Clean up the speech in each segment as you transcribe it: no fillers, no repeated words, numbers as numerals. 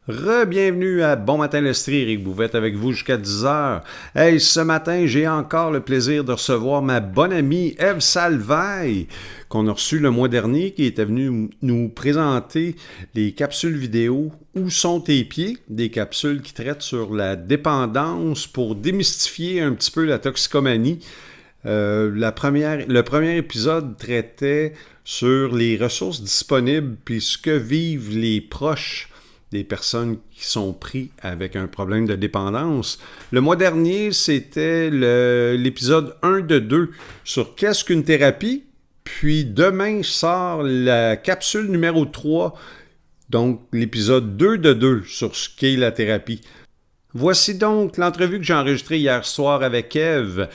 Re-bienvenue à Bon Matin l'Estrie, Éric Bouvette avec vous jusqu'à 10h. Hey, ce matin, j'ai encore le plaisir de recevoir ma bonne amie Ève Salvaille, qu'on a reçue le mois dernier, qui était venue nous présenter les capsules vidéo Où sont tes pieds? Des capsules qui traitent sur la dépendance pour démystifier un petit peu la toxicomanie. Le premier épisode traitait sur les ressources disponibles puis ce que vivent les proches des personnes qui sont prises avec un problème de dépendance. Le mois dernier, c'était l'épisode 1 de 2 sur qu'est-ce qu'une thérapie. Puis demain sort la capsule numéro 3, donc l'épisode 2 de 2 sur ce qu'est la thérapie. Voici donc l'entrevue que j'ai enregistrée hier soir avec Ève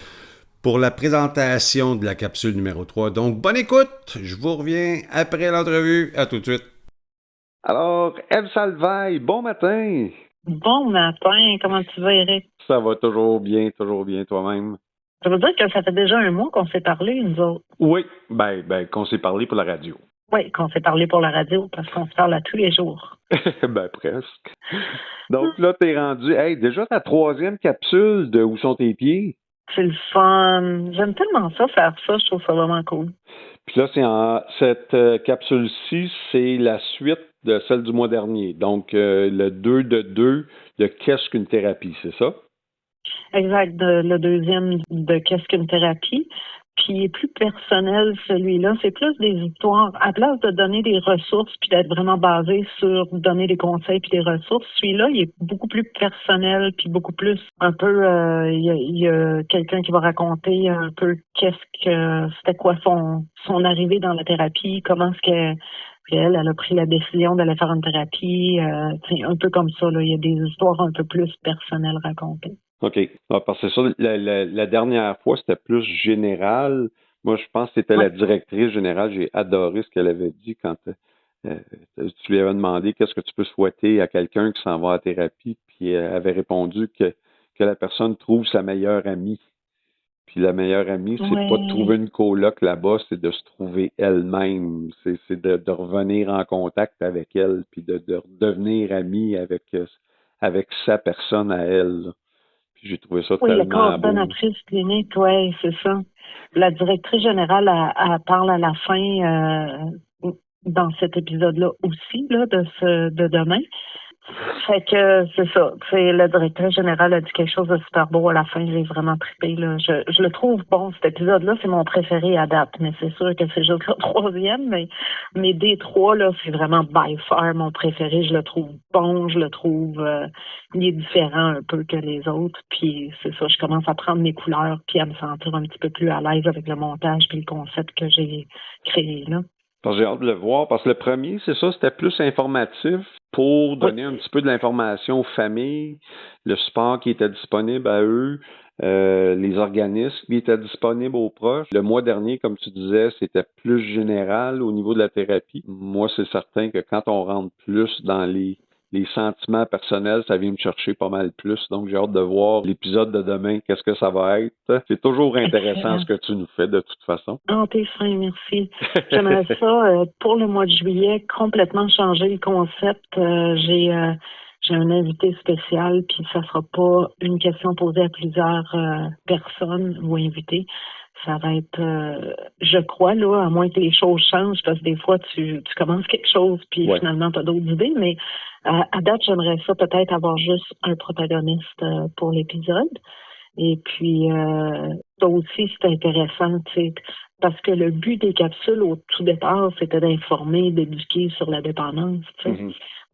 pour la présentation de la capsule numéro 3. Donc, bonne écoute! Je vous reviens après l'entrevue. À tout de suite. Alors, Ève Salvaille, bon matin! Bon matin, comment tu vas, Eric? Ça va toujours bien toi-même. Ça veut dire que ça fait déjà un mois qu'on s'est parlé, nous autres. Oui, qu'on s'est parlé pour la radio. Oui, qu'on s'est parlé pour la radio, parce qu'on se parle à tous les jours. Presque. Donc là, t'es rendu, déjà ta troisième capsule de Où sont tes pieds? C'est le fun. J'aime tellement ça, faire ça. Je trouve ça vraiment cool. Puis là, cette capsule-ci, c'est la suite de celle du mois dernier. Donc, le 2 de 2 de Qu'est-ce qu'une thérapie, c'est ça? Exact. Le deuxième de Qu'est-ce qu'une thérapie. Puis il est plus personnel, celui-là. C'est plus des histoires. À place de donner des ressources puis d'être vraiment basé sur donner des conseils puis des ressources, celui-là, il est beaucoup plus personnel puis beaucoup plus un peu. Il y a quelqu'un qui va raconter un peu c'était quoi son arrivée dans la thérapie, comment est-ce qu'elle a pris la décision d'aller faire une thérapie, un peu comme ça. Là, il y a des histoires un peu plus personnelles racontées. OK. Parce que c'est ça, la dernière fois, c'était plus général. Moi, je pense que c'était la directrice générale. J'ai adoré ce qu'elle avait dit quand tu lui avais demandé qu'est-ce que tu peux souhaiter à quelqu'un qui s'en va à thérapie, puis elle avait répondu que la personne trouve sa meilleure amie. Puis la meilleure amie, c'est pas de trouver une coloc là-bas, c'est de se trouver elle-même. C'est de revenir en contact avec elle, puis de devenir amie avec sa personne à elle, là. Puis j'ai trouvé ça Oui, la tellement beau. coordonnatrice clinique, oui, c'est ça. La directrice générale, elle parle à la fin dans cet épisode-là aussi, là, de demain. Fait que c'est ça. C'est le directeur général a dit quelque chose de super beau à la fin. J'ai vraiment trippé. Là. Je le trouve bon. Cet épisode-là, c'est mon préféré à date. Mais c'est sûr que c'est juste le troisième. Mais des trois, là, c'est vraiment by far mon préféré. Je le trouve bon. Je le trouve il est différent un peu que les autres. Puis c'est ça. Je commence à prendre mes couleurs puis à me sentir un petit peu plus à l'aise avec le montage puis le concept que j'ai créé là. J'ai hâte de le voir, parce que le premier, c'est ça, c'était plus informatif pour donner un petit peu de l'information aux familles, le support qui était disponible à eux, les organismes qui étaient disponibles aux proches. Le mois dernier, comme tu disais, c'était plus général au niveau de la thérapie. Moi, c'est certain que quand on rentre plus dans les sentiments personnels, ça vient me chercher pas mal plus. Donc, j'ai hâte de voir l'épisode de demain, qu'est-ce que ça va être. C'est toujours intéressant ce que tu nous fais, de toute façon. Oh, t'es fin, merci. J'aimerais ça, pour le mois de juillet, complètement changer le concept. J'ai un invité spécial, puis ça sera pas une question posée à plusieurs personnes ou invités. Ça va être, je crois, là, à moins que les choses changent, parce que des fois, tu commences quelque chose, puis finalement, tu as d'autres idées, mais à date, j'aimerais ça peut-être avoir juste un protagoniste pour l'épisode. Et puis, ça aussi, c'est intéressant, tu sais, parce que le but des capsules, au tout départ, c'était d'informer, d'éduquer sur la dépendance, tu sais,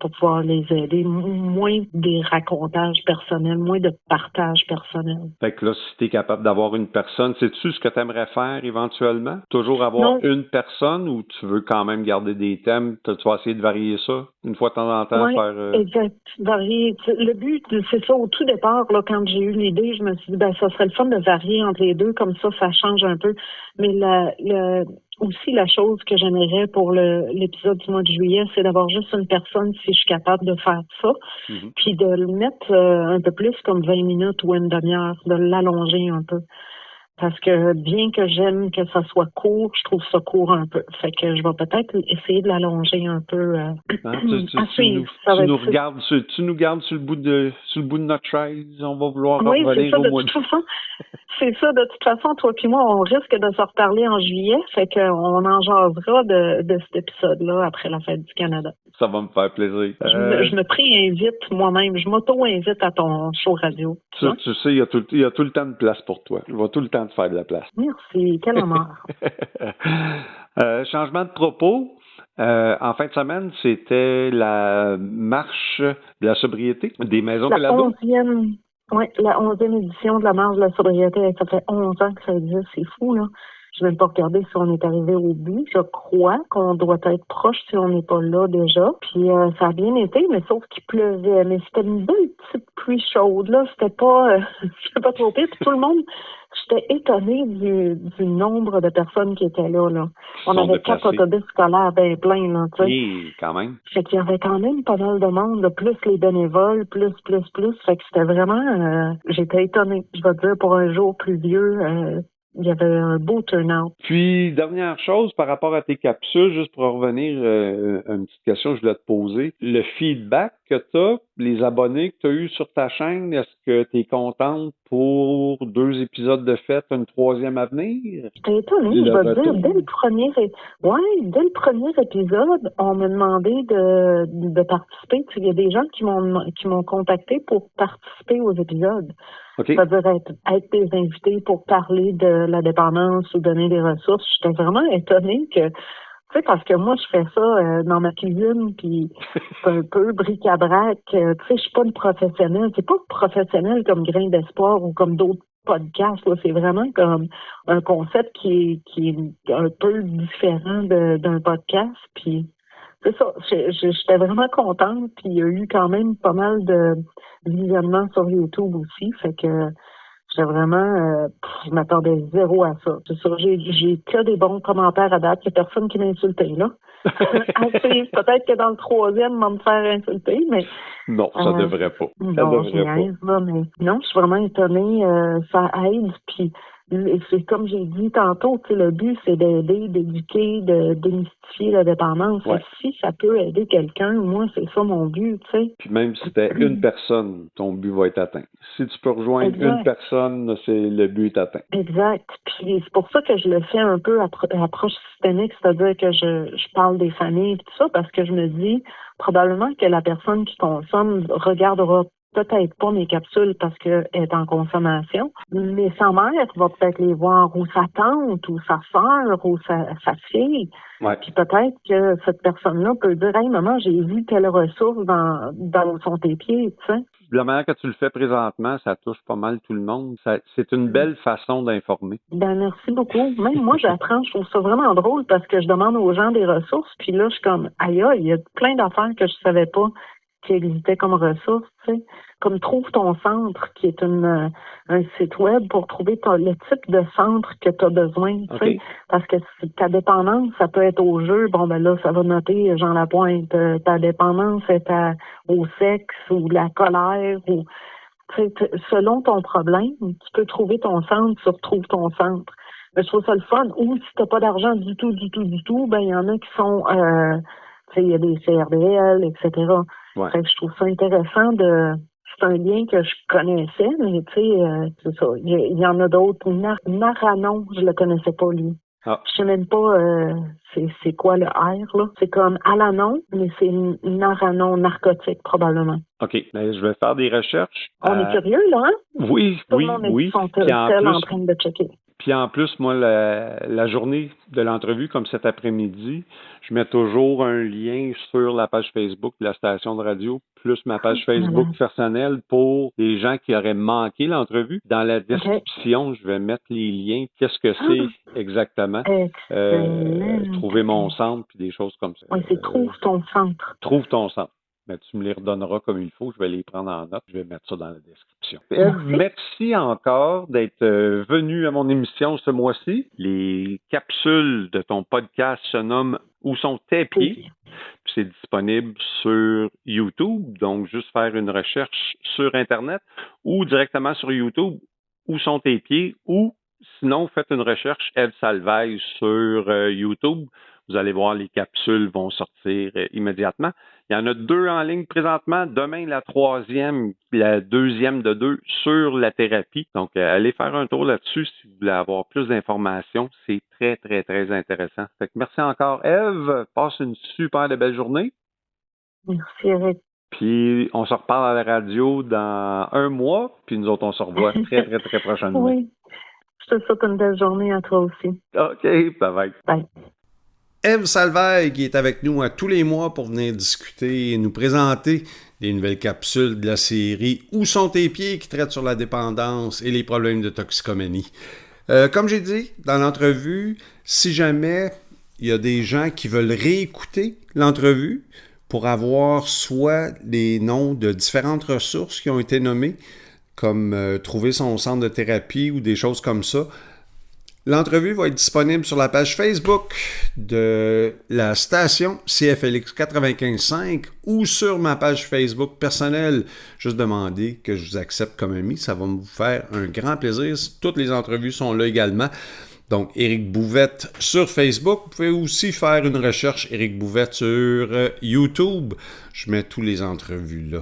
pour pouvoir les aider. Moins des racontages personnels, moins de partage personnel. Fait que là, si tu es capable d'avoir une personne, sais-tu ce que tu aimerais faire éventuellement? Toujours avoir une personne, ou tu veux quand même garder des thèmes? Tu vas essayer de varier ça une fois de temps en temps? Oui, exact. Varier. Le but, c'est ça. Au tout départ, là, quand j'ai eu l'idée, je me suis dit, ça serait le fun de varier entre les deux, comme ça change un peu. Mais aussi, la chose que j'aimerais pour l'épisode du mois de juillet, c'est d'avoir juste une personne, si je suis capable de faire ça, puis de le mettre un peu plus comme 20 minutes ou une demi-heure, de l'allonger un peu. Parce que bien que j'aime que ça soit court, je trouve ça court un peu. Fait que je vais peut-être essayer de l'allonger un peu Hein, à suivre. tu nous gardes sur le bout de notre chaise. On va vouloir Oui, c'est revenir ça, au de mois toute façon. C'est ça, de toute façon, toi puis moi, on risque de se reparler en juillet, fait qu'on en jasera de cet épisode-là après la fête du Canada. Ça va me faire plaisir. Je me pré-invite moi-même, je m'auto-invite à ton show radio. Tu vois? Tu sais, il y a tout le temps de place pour toi. Je vais tout le temps te faire de la place. Merci, quel honneur. Changement de propos. En fin de semaine, c'était la marche de la sobriété des maisons La Pelado. 11e édition de la marche de la sobriété. Ça fait 11 ans que ça existe, c'est fou, là. Je n'ai même pas regardé si on est arrivé au but. Je crois qu'on doit être proche si on n'est pas là déjà. Puis ça a bien été, mais sauf qu'il pleuvait. Mais c'était une belle petite pluie chaude, là. C'était pas, c'était pas trop pire. Puis tout le monde, j'étais étonnée du nombre de personnes qui étaient là, là. On avait 4 autobus scolaires bien pleins, là, tu sais. Oui, quand même. Fait qu'il y avait quand même pas mal de monde, là, plus les bénévoles, plus. Fait que c'était vraiment, j'étais étonnée. Je vais dire, pour un jour pluvieux, il y avait un beau turnout. Puis, dernière chose, par rapport à tes capsules, juste pour en revenir à une petite question que je voulais te poser. Le feedback que tu as, les abonnés que tu as eu sur ta chaîne, est-ce que tu es contente pour 2 épisodes de fête, une 3e à venir? J'étais étonnée, je vais dire, dès le premier épisode, on m'a demandé de participer. Il y a des gens qui m'ont contacté pour participer aux épisodes. Okay. C'est-à-dire être des invités pour parler de la dépendance ou donner des ressources. J'étais vraiment étonnée que, tu sais, parce que moi, je fais ça dans ma cuisine, puis c'est un peu bric-à-brac. Tu sais, je suis pas une professionnelle. C'est pas professionnel comme Grain d'espoir ou comme d'autres podcasts. Là. C'est vraiment comme un concept qui est un peu différent d'un podcast. Puis c'est ça. J'étais vraiment contente. Puis il y a eu quand même pas mal de visionnements sur YouTube aussi. Fait que j'étais vraiment, je m'attendais zéro à ça. C'est sûr, j'ai que des bons commentaires à date. Il n'y a personne qui m'a insulté, là. Peut-être que dans le 3e, on va me faire insulter, mais... Non, ça devrait pas. Non, je niaise, là, mais non, je suis vraiment étonnée. Ça aide, puis c'est comme j'ai dit tantôt, tu sais, le but, c'est d'aider, d'éduquer, de démystifier la dépendance. Ouais. Si ça peut aider quelqu'un, moi, c'est ça mon but, tu sais. Puis même si c'était une personne, ton but va être atteint. Si tu peux rejoindre une personne, le but est atteint. Exact. Puis c'est pour ça que je le fais un peu approche systémique, c'est-à-dire que je parle des familles et tout ça, parce que je me dis probablement que la personne qui consomme regardera peut-être pas mes capsules parce qu'elle est en consommation, mais sa mère va peut-être les voir, ou sa tante, ou sa sœur, ou sa fille. Ouais. Puis peut-être que cette personne-là peut dire « Hey, maman, j'ai vu telle ressource dans son tes pieds, tu sais. » De la manière que tu le fais présentement, ça touche pas mal tout le monde. C'est une belle façon d'informer. Ben merci beaucoup. Même moi, j'apprends, je trouve ça vraiment drôle parce que je demande aux gens des ressources, puis là, je suis comme « Aïe, il y a plein d'affaires que je savais pas qui existaient comme ressources, tu sais. » Comme Trouve ton centre, qui est un site web pour trouver le type de centre que tu as besoin, tu sais. Parce que si ta dépendance, ça peut être au jeu, bon ben là, ça va noter Jean Lapointe. Ta dépendance est au sexe ou la colère ou selon ton problème, tu peux trouver ton centre sur Trouve ton centre. Mais je trouve ça le fun. Ou si t'as pas d'argent du tout, ben il y en a qui sont tu sais, il y a des CRDL, etc. Ouais. Fait que je trouve ça intéressant c'est un lien que je connaissais, mais tu sais, c'est ça. Il y en a d'autres. Naranon, je le connaissais pas, lui. Ah. Je sais même pas c'est quoi le R, là. C'est comme Alanon, mais c'est Naranon narcotique, probablement. OK. Ben, je vais faire des recherches. On est curieux, là, hein? Oui. Tout le monde est en train de checker. Puis en plus, moi, la journée de l'entrevue, comme cet après-midi, je mets toujours un lien sur la page Facebook de la station de radio, plus ma page Facebook personnelle pour les gens qui auraient manqué l'entrevue. Dans la description, je vais mettre les liens. Qu'est-ce que c'est exactement? Trouver mon centre, puis des choses comme ça. Oui, c'est Trouve ton centre. Trouve ton centre. Mais tu me les redonneras comme il faut. Je vais les prendre en note. Je vais mettre ça dans la description. Merci encore d'être venu à mon émission ce mois-ci. Les capsules de ton podcast se nomment Où sont tes pieds? C'est disponible sur YouTube. Donc, juste faire une recherche sur Internet ou directement sur YouTube. Où sont tes pieds? Ou Sinon, faites une recherche Eve Salvaille sur YouTube. Vous allez voir, les capsules vont sortir immédiatement. Il y en a 2 en ligne présentement. Demain, la 3e, la 2e de 2 sur la thérapie. Donc, allez faire un tour là-dessus si vous voulez avoir plus d'informations. C'est très, très, très intéressant. Fait que merci encore, Eve. Passe une super de belle journée. Merci, Eric. Puis, on se reparle à la radio dans 1 mois. Puis, nous autres, on se revoit très, très, très prochainement. Oui. Je te souhaite une belle journée à toi aussi. OK, bye-bye. Bye. Eve Salvaille qui est avec nous à tous les mois pour venir discuter et nous présenter des nouvelles capsules de la série Où sont tes pieds qui traite sur la dépendance et les problèmes de toxicomanie. Comme j'ai dit dans l'entrevue, si jamais il y a des gens qui veulent réécouter l'entrevue pour avoir soit les noms de différentes ressources qui ont été nommées, comme trouver son centre de thérapie ou des choses comme ça, l'entrevue va être disponible sur la page Facebook de la station CFLX 95.5 ou sur ma page Facebook personnelle. Juste demander que je vous accepte comme ami, ça va me faire un grand plaisir. Toutes les entrevues sont là également. Donc, Éric Bouvette sur Facebook. Vous pouvez aussi faire une recherche Éric Bouvette sur YouTube. Je mets toutes les entrevues là.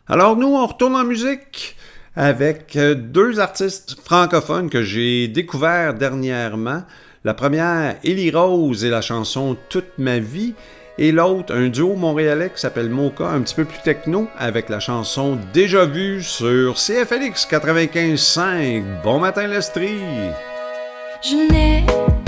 Alors, nous, on retourne en musique avec 2 artistes francophones que j'ai découverts dernièrement. La première, Élie Rose et la chanson « Toute ma vie ». Et l'autre, un duo montréalais qui s'appelle Mocha, un petit peu plus techno, avec la chanson « Déjà vu » sur CFLX 95.5. Bon matin, l'Estrie! Je n'ai